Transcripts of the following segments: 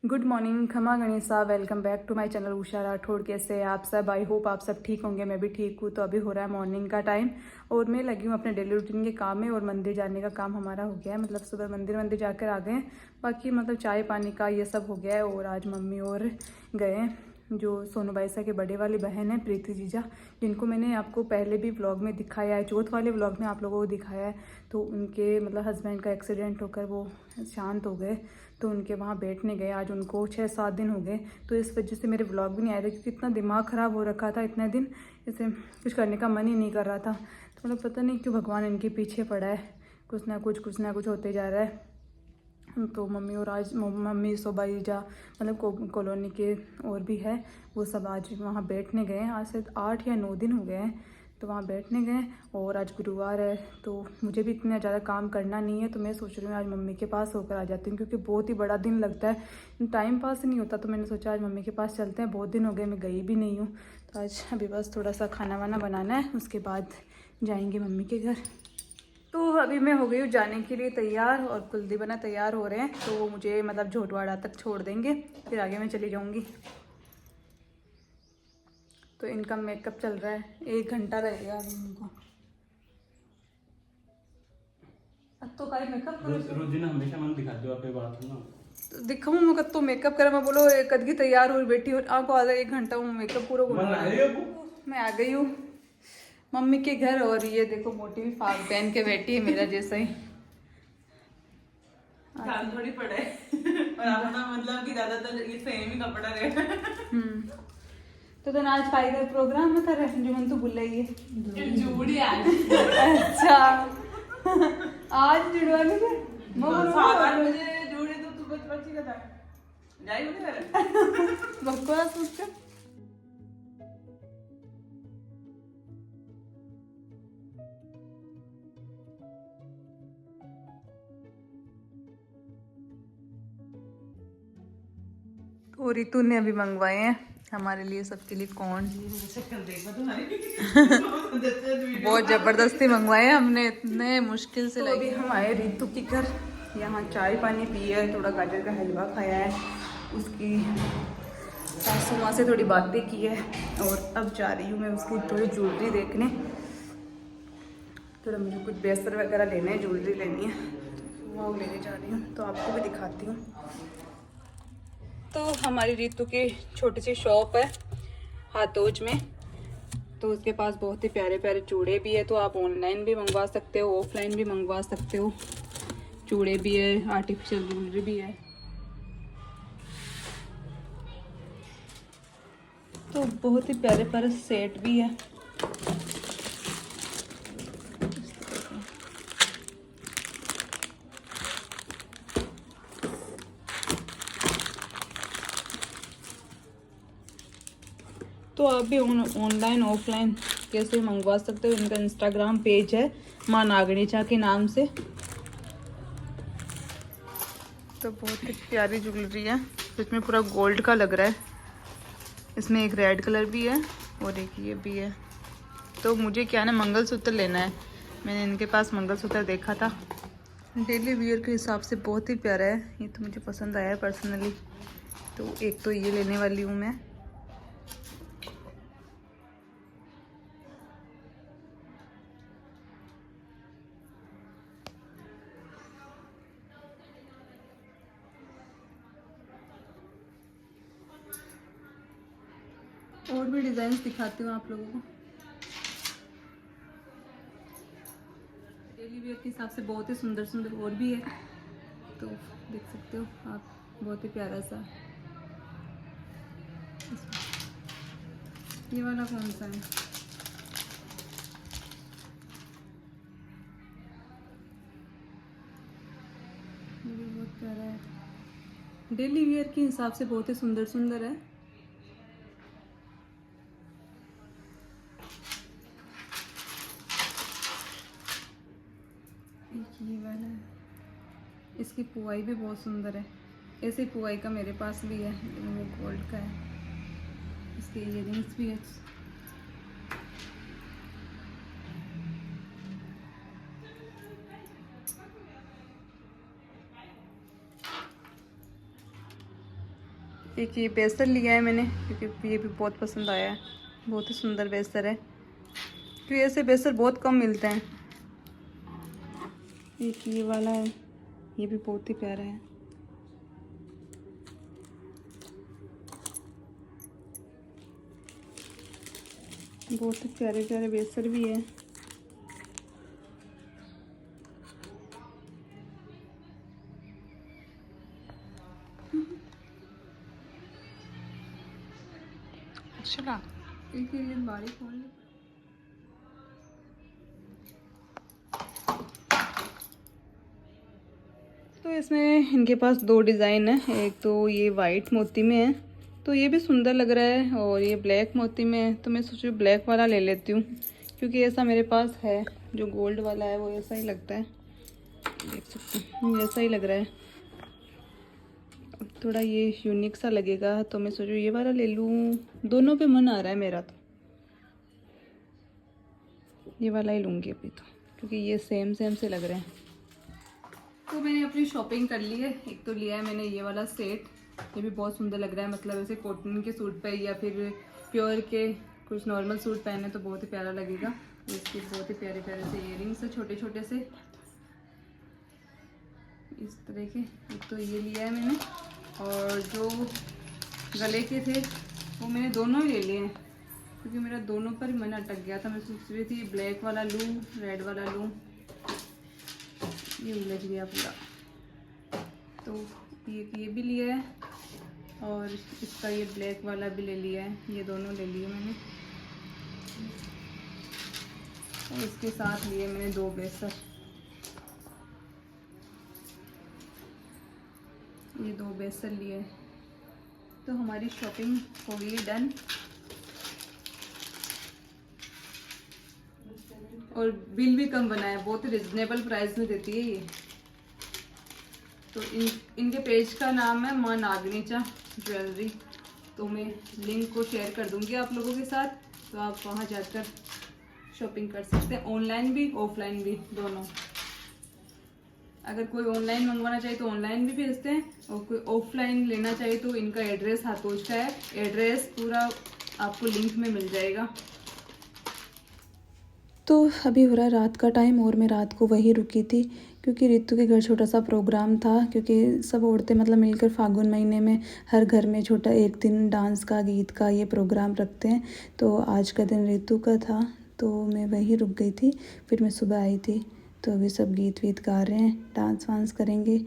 Good morning, खमा Ganesha. Welcome back to my channel Usha Rathore. कैसे हैं आप सब? आई होप आप सब ठीक होंगे। मैं भी ठीक हूँ। तो अभी हो रहा है मॉर्निंग का टाइम और मैं लगी हूँ अपने डेली रूटीन के काम में। और मंदिर जाने का काम हमारा हो गया है, मतलब सुबह मंदिर जाकर आ गए हैं। बाकी मतलब चाय पानी का ये सब हो गया है। और आज मम्मी और गए हैं, जो सोनू बाईसा के बड़े वाली बहन है प्रीति जीजा, जिनको मैंने आपको पहले भी व्लॉग में दिखाया है, चौथ वाले व्लॉग में आप लोगों को दिखाया है। तो उनके मतलब हस्बैंड का एक्सीडेंट होकर वो शांत हो गए, तो उनके वहाँ बैठने गए। आज उनको 6-7 दिन हो गए, तो इस वजह से मेरे व्लॉग भी नहीं आए थे, क्योंकि इतना दिमाग ख़राब हो रखा था इतने दिन, इसे कुछ करने का मन ही नहीं कर रहा था। तो मतलब पता नहीं क्यों भगवान इनके पीछे पड़ा है, कुछ ना कुछ होते जा रहा है। तो मम्मी और आज मम्मी सोबा जीजा मतलब कॉलोनी के और भी है, वो सब आज वहाँ बैठने गए हैं। आज से 8 या 9 दिन हो गए हैं, तो वहाँ बैठने गए। और आज गुरुवार है, तो मुझे भी इतना ज़्यादा काम करना नहीं है, तो मैं सोच रही हूँ आज मम्मी के पास होकर आ जाती हूँ, क्योंकि बहुत ही बड़ा दिन लगता है, टाइम पास नहीं होता। तो मैंने सोचा आज मम्मी के पास चलते हैं, बहुत दिन हो गए मैं गई भी नहीं हूँ। तो आज अभी बस थोड़ा सा खाना वाना बनाना है, उसके बाद जाएंगे मम्मी के घर। तो अभी मैं हो गई हूँ जाने के लिए तैयार, और कुलदीप बना तैयार हो रहे हैं, तो वो मुझे मतलब झोटवाड़ा तक छोड़ देंगे, फिर आगे मैं चली जाऊँगी। तो इनका मेकअप चल रहा है, 1 घंटा रहेगा अभी इनको। अब तो काई मेकअप रोजीना हमेशा मन दिखाते हो आपके बात ना। तो दिखाऊँ मैं कद तो मेकअप करा, मैं बोलो कद की तैयार हुई बैठी और आपको आधा 1 घंटा हूँ मेकअप पूरा मैं आ गई हूँ मम्मी के घर। और ये देखो मोटी भी फाग पहन के बैठी है मेरा जैसा ही। ध्यान थोड़ी पड़ा है और अपना मतलब कि ज्यादातर ये सेम ही कपड़ा रहे। तो आज फाइनल प्रोग्राम में था जो मन तो भूल ही है जूड़ी आज अच्छा आज जुड़वाने थे 7-8 बजे जूड़ी तो तू बच्ची का था जाई बोले करे बकवास उसका। और रितु ने अभी मंगवाए हैं हमारे लिए, सबके लिए कौन शक्ल देखो तुम्हारी बहुत जबरदस्ती मंगवाए हैं हमने, इतने मुश्किल से। तो अभी हम आए रितु के घर, यहाँ चाय पानी पिए, थोड़ा गाजर का हलवा खाया है, उसकी सासू माँ से थोड़ी बातें की है। और अब जा रही हूँ मैं उसकी थोड़ी ज्वेलरी देखने, थोड़ा मुझे कुछ बेसर वगैरह लेने हैं, ज्वेलरी लेनी है, तो वो लेने जा रही हूँ, तो आपको भी दिखाती हूँ। तो हमारी रितु की छोटी सी शॉप है हाथोज में, तो उसके पास बहुत ही प्यारे प्यारे चूड़े भी है, तो आप ऑनलाइन भी मंगवा सकते हो, ऑफलाइन भी मंगवा सकते हो। चूड़े भी है, आर्टिफिशियल ज्वेलरी भी है, तो बहुत ही प्यारे प्यारे सेट भी है। तो आप भी ऑनलाइन ऑफलाइन कैसे मंगवा सकते हो। इनका इंस्टाग्राम पेज है माँ नागणीचा के नाम से। तो बहुत ही प्यारी ज्वेलरी है, इसमें पूरा गोल्ड का लग रहा है, इसमें एक रेड कलर भी है और एक ये भी है। तो मुझे क्या ना मंगलसूत्र लेना है, मैंने इनके पास मंगलसूत्र देखा था, डेली वियर के हिसाब से बहुत ही प्यारा है, ये तो मुझे पसंद आया है पर्सनली। तो एक तो ये लेने वाली हूँ मैं। और भी डिजाइन दिखाती हूँ आप लोगों को, डेली वेयर के हिसाब से बहुत ही सुंदर सुंदर और भी है, तो देख सकते हो आप, बहुत ही प्यारा सा। ये वाला कौन सा है? ये भी बहुत प्यारा है, डेली वेयर के हिसाब से बहुत ही सुंदर सुंदर है। ये वाला है, इसकी पुआई भी बहुत सुंदर है, ऐसे पुआई का मेरे पास भी है, लेकिन वो गोल्ड का है। इसके इयररिंग्स भी है। एक ये बेस्तर लिया है मैंने क्योंकि ये भी बहुत पसंद आया है, बहुत ही सुंदर बेस्तर है क्योंकि ऐसे बेस्तर बहुत कम मिलते हैं। एक ये वाला है, ये भी बहुत ही प्यारा है। बहुत ही प्यारे प्यारे बेस्तर भी है। चला एक बारी खोल ले। तो इसमें इनके पास दो डिज़ाइन है, एक तो ये वाइट मोती में है तो ये भी सुंदर लग रहा है, और ये ब्लैक मोती में है तो मैं सोचूं ब्लैक वाला ले लेती हूँ क्योंकि ऐसा मेरे पास है। जो गोल्ड वाला है वो ऐसा ही लगता है, देख सकते हैं ऐसा ही लग रहा है। थोड़ा ये यूनिक सा लगेगा तो मैं सोचूं ये वाला ले लूँ। दोनों पे मन आ रहा है मेरा, तो ये वाला ही लूँगी अभी तो क्योंकि ये सेम सेम से लग रहे हैं। तो मैंने अपनी शॉपिंग कर ली है। एक तो लिया है मैंने ये वाला सेट, ये भी बहुत सुंदर लग रहा है, मतलब ऐसे कॉटन के सूट पे या फिर प्योर के कुछ नॉर्मल सूट पहने तो बहुत ही प्यारा लगेगा। इसके बहुत ही प्यारे प्यारे से इयररिंग्स है छोटे छोटे से इस तरह के। एक तो ये लिया है मैंने, और जो गले के थे वो मैंने दोनों ही ले लिए हैं क्योंकि मेरा दोनों पर मन अटक गया था। मैं सोच रही थी ब्लैक वाला लूँ रेड वाला लूँ, ये उलझ गया पूरा। तो ये भी लिया है और इसका ये ब्लैक वाला भी ले लिया है, ये दोनों ले लिए मैंने। और इसके साथ लिए मैंने दो बेस्तर, ये दो बेस्तर लिए। तो हमारी शॉपिंग हो गई डन। और बिल भी कम बना है, बहुत रिजनेबल प्राइस में देती है ये। तो इनके पेज का नाम है मां नागनीचा ज्वेलरी, तो मैं लिंक को शेयर कर दूंगी आप लोगों के साथ, तो आप वहां जाकर शॉपिंग कर सकते हैं, ऑनलाइन भी ऑफलाइन भी दोनों। अगर कोई ऑनलाइन मंगवाना चाहिए तो ऑनलाइन भी भेजते हैं, और कोई ऑफलाइन लेना चाहिए तो इनका एड्रेस हाथोज का है, एड्रेस पूरा आपको लिंक में मिल जाएगा। तो अभी हो रहा है रात का टाइम और मैं रात को वहीं रुकी थी क्योंकि रितु के घर छोटा सा प्रोग्राम था, क्योंकि सब औरतें मतलब मिलकर फागुन महीने में हर घर में छोटा एक दिन डांस का गीत का ये प्रोग्राम रखते हैं। तो आज का दिन रितु का था तो मैं वहीं रुक गई थी। फिर मैं सुबह आई थी तो अभी सब गीत वीत गा रहे हैं, डांस वांस करेंगे।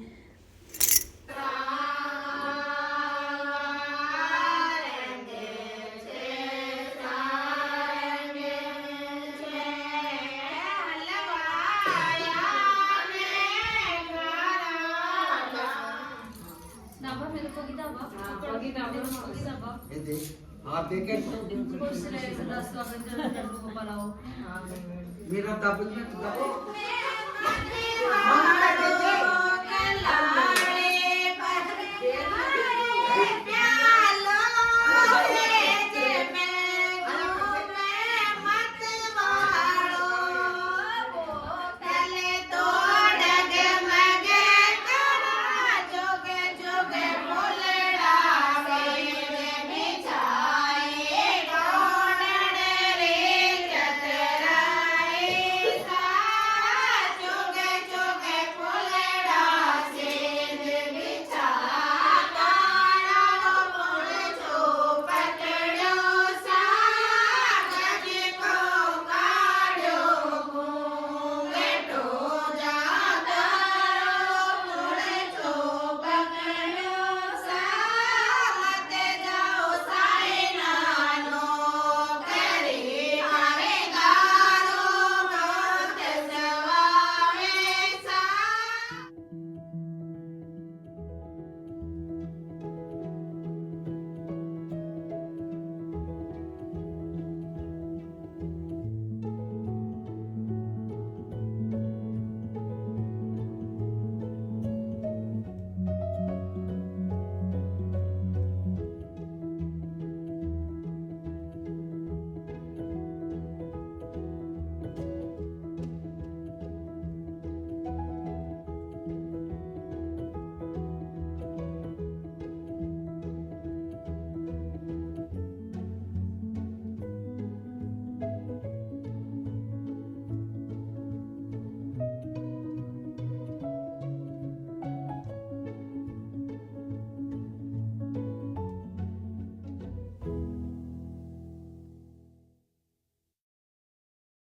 आप देखें मेरा